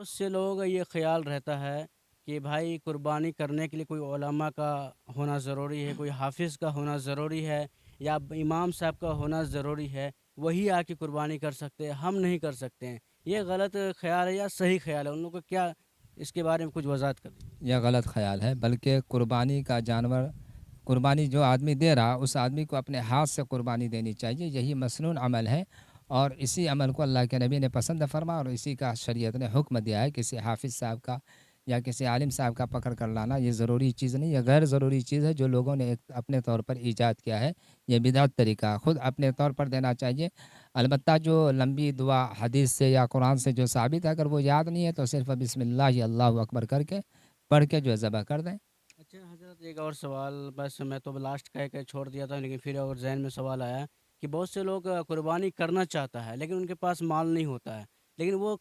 بہت سے لوگوں کا یہ خیال رہتا ہے کہ بھائی قربانی کرنے کے لیے کوئی علماء کا ہونا ضروری ہے، کوئی حافظ کا ہونا ضروری ہے یا امام صاحب کا ہونا ضروری ہے، وہی آ کے قربانی کر سکتے ہیں، ہم نہیں کر سکتے ہیں۔ یہ غلط خیال ہے یا صحیح خیال ہے؟ ان لوگوں کو کیا اس کے بارے میں کچھ وضاحت کر دیجیے۔ یہ غلط خیال ہے، بلکہ قربانی کا جانور، قربانی جو آدمی دے رہا اس آدمی کو اپنے ہاتھ سے قربانی دینی چاہیے، یہی مسنون عمل ہے، اور اسی عمل کو اللہ کے نبی نے پسند فرما، اور اسی کا شریعت نے حکم دیا ہے۔ کسی حافظ صاحب کا یا کسی عالم صاحب کا پکڑ کر لانا یہ ضروری چیز نہیں، یہ غیر ضروری چیز ہے جو لوگوں نے اپنے طور پر ایجاد کیا ہے۔ یہ بدعت طریقہ ہے، خود اپنے طور پر دینا چاہیے۔ البتہ جو لمبی دعا حدیث سے یا قرآن سے جو ثابت ہے، اگر وہ یاد نہیں ہے تو صرف بسم اللہ اللہ اکبر کر کے پڑھ کے جو ہے ذبح کر دیں۔ اچھا حضرت، ایک اور سوال، بس میں تو لاسٹ کہہ کے چھوڑ دیا تھا، لیکن پھر اور ذہن میں سوال آیا کہ بہت سے لوگ قربانی کرنا چاہتا ہے لیکن ان کے پاس مال نہیں ہوتا ہے، لیکن وہ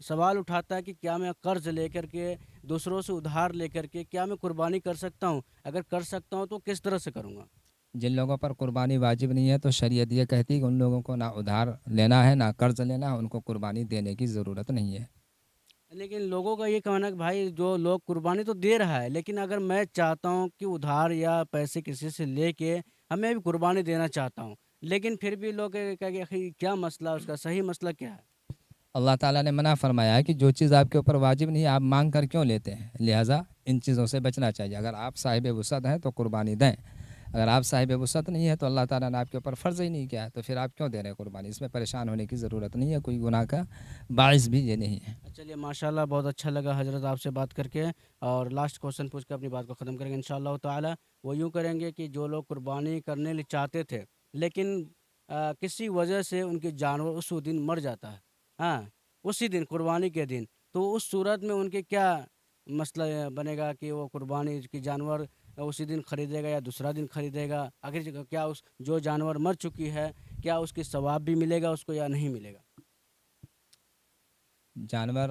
سوال اٹھاتا ہے کہ کیا میں قرض لے کر کے، دوسروں سے ادھار لے کر کے کیا میں قربانی کر سکتا ہوں؟ اگر کر سکتا ہوں تو کس طرح سے کروں گا؟ جن لوگوں پر قربانی واجب نہیں ہے تو شریعت یہ کہتی ہے کہ ان لوگوں کو نہ ادھار لینا ہے نہ قرض لینا ہے، ان کو قربانی دینے کی ضرورت نہیں ہے۔ لیکن لوگوں کا یہ کہنا ہے کہ بھائی جو لوگ قربانی تو دے رہا ہے، لیکن اگر میں چاہتا ہوں کہ ادھار یا پیسے کسی سے لے کے ہمیں بھی قربانی دینا چاہتا ہوں، لیکن پھر بھی لوگ کہ کیا مسئلہ، اس کا صحیح مسئلہ کیا ہے؟ اللہ تعالیٰ نے منع فرمایا ہے کہ جو چیز آپ کے اوپر واجب نہیں ہے آپ مانگ کر کیوں لیتے ہیں، لہٰذا ان چیزوں سے بچنا چاہیے۔ اگر آپ صاحب وسعت ہیں تو قربانی دیں، اگر آپ صاحب وسعت نہیں ہے تو اللہ تعالیٰ نے آپ کے اوپر فرض ہی نہیں کیا ہے، تو پھر آپ کیوں دے رہے ہیں قربانی؟ اس میں پریشان ہونے کی ضرورت نہیں ہے، کوئی گناہ کا باعث بھی یہ نہیں ہے۔ چلیے ماشاءاللہ، بہت اچھا لگا حضرت آپ سے بات کر کے، اور لاسٹ کوسچن پوچھ کے اپنی بات کو ختم کریں گے انشاءاللہ تعالی۔ وہ یوں کریں گے کہ جو لوگ قربانی کرنے لیے چاہتے تھے لیکن کسی وجہ سے ان کے جانور اس دن مر جاتا ہے، ہاں، اسی دن قربانی کے دن، تو اس صورت میں ان کے کیا مسئلہ بنے گا کہ وہ قربانی کی جانور اسی دن خریدے گا یا دوسرا دن خریدے گا؟ آخر کیا اس جو جانور مر چکی ہے کیا اس کی ثواب بھی ملے گا اس کو یا نہیں ملے گا؟ جانور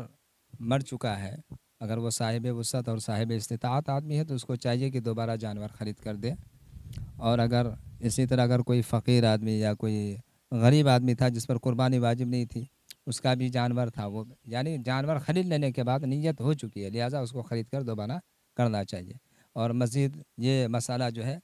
مر چکا ہے، اگر وہ صاحب وسعت اور صاحب استطاعت آدمی ہے تو اس کو چاہیے کہ دوبارہ جانور خرید کر دے، اور اگر اسی طرح اگر کوئی فقیر آدمی یا کوئی غریب آدمی تھا جس پر قربانی واجب نہیں تھی، اس کا بھی جانور تھا، وہ یعنی جانور خرید لینے کے بعد نیت ہو چکی ہے، لہٰذا اس کو خرید کر دوبارہ کرنا چاہیے۔ اور مزید یہ مسئلہ جو ہے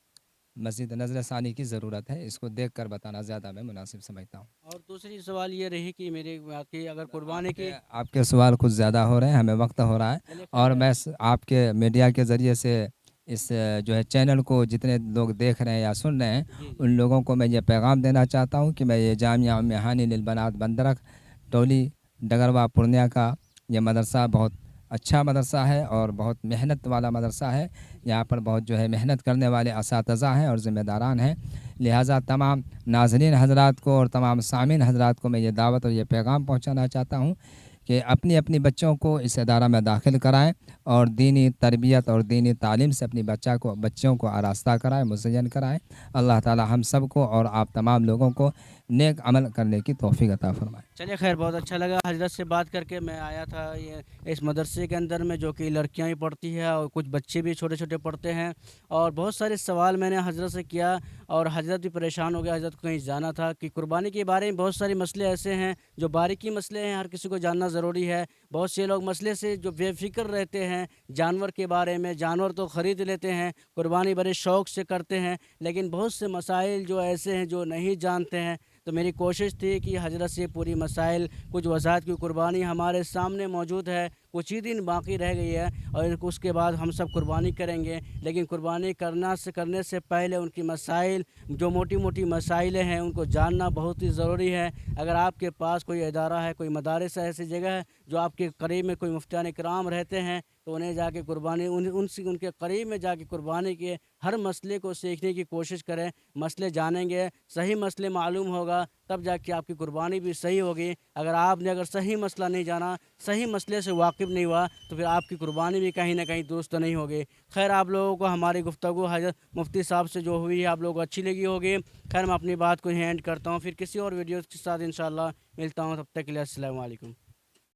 مزید نظر ثانی کی ضرورت ہے، اس کو دیکھ کر بتانا زیادہ میں مناسب سمجھتا ہوں۔ اور دوسری سوال یہ رہی کہ میری بات کی اگر قربانی کی، آپ کے سوال کچھ زیادہ ہو رہے ہیں، ہمیں وقت ہو رہا ہے، چلیے اور خیر ہے۔ میں آپ کے میڈیا کے ذریعے سے اس جو ہے چینل کو جتنے لوگ دیکھ رہے ہیں یا سن رہے ہیں جی جی ان لوگوں کو میں یہ پیغام دینا چاہتا ہوں کہ میں یہ جامعہ ام ہانی للبنات بندرخ ٹولی ڈگروا پورنیہ کا یہ مدرسہ بہت اچھا مدرسہ ہے اور بہت محنت والا مدرسہ ہے، یہاں پر بہت جو ہے محنت کرنے والے اساتذہ ہیں اور ذمہ داران ہیں، لہٰذا تمام ناظرین حضرات کو اور تمام سامعین حضرات کو میں یہ دعوت اور یہ پیغام پہنچانا چاہتا ہوں کہ اپنی اپنی بچوں کو اس ادارہ میں داخل کرائیں اور دینی تربیت اور دینی تعلیم سے اپنی بچوں کو آراستہ کرائیں، مزین کرائیں۔ اللہ تعالی ہم سب کو اور آپ تمام لوگوں کو نیک عمل کرنے کی توفیق عطا فرمائے۔ چلیے خیر، بہت اچھا لگا حضرت سے بات کر کے۔ میں آیا تھا یہ اس مدرسے کے اندر میں جو کہ لڑکیاں بھی پڑھتی ہیں اور کچھ بچے بھی چھوٹے چھوٹے پڑھتے ہیں، اور بہت سارے سوال میں نے حضرت سے کیا اور حضرت بھی پریشان ہو گیا، حضرت کو کہیں جانا تھا کہ قربانی کے بارے میں بہت سارے مسئلے ایسے ہیں جو باریکی مسئلے ہیں، ہر کسی کو جاننا ضروری ہے۔ بہت سے لوگ مسئلے سے جو بے فکر رہتے ہیں جانور کے بارے میں، جانور تو خرید لیتے ہیں، قربانی بڑے شوق سے کرتے ہیں، لیکن بہت سے مسائل جو ایسے ہیں جو نہیں جانتے ہیں، تو میری کوشش تھی کہ حضرت سے پوری مسائل کچھ وضاحت کی۔ قربانی ہمارے سامنے موجود ہے، کچھ ہی دن باقی رہ گئی ہے اور اس کے بعد ہم سب قربانی کریں گے، لیکن قربانی کرنے سے پہلے ان کی مسائل، جو موٹی موٹی مسائل ہیں، ان کو جاننا بہت ہی ضروری ہے۔ اگر آپ کے پاس کوئی ادارہ ہے، کوئی مدارس ہے، ایسی جگہ ہے جو آپ کے قریب میں کوئی مفتیان کرام رہتے ہیں، تو انہیں جا کے قربانی ان کے قریب میں جا کے قربانی کے ہر مسئلے کو سیکھنے کی کوشش کریں۔ مسئلے جانیں گے، صحیح مسئلے معلوم ہوگا، تب جا کے آپ کی قربانی بھی صحیح ہوگی۔ اگر صحیح مسئلہ نہیں جانا، صحیح مسئلے سے واقف نہیں ہوا، تو پھر آپ کی قربانی بھی کہیں نہ کہیں درست نہیں ہوگی۔ خیر، آپ لوگوں کو ہماری گفتگو حضرت مفتی صاحب سے جو ہوئی ہے آپ لوگوں کو اچھی لگی ہوگی۔ خیر، میں اپنی بات کو اینڈ کرتا ہوں، پھر کسی اور ویڈیو کے ساتھ انشاءاللہ ملتا ہوں، تب تک کے لیے السلام علیکم۔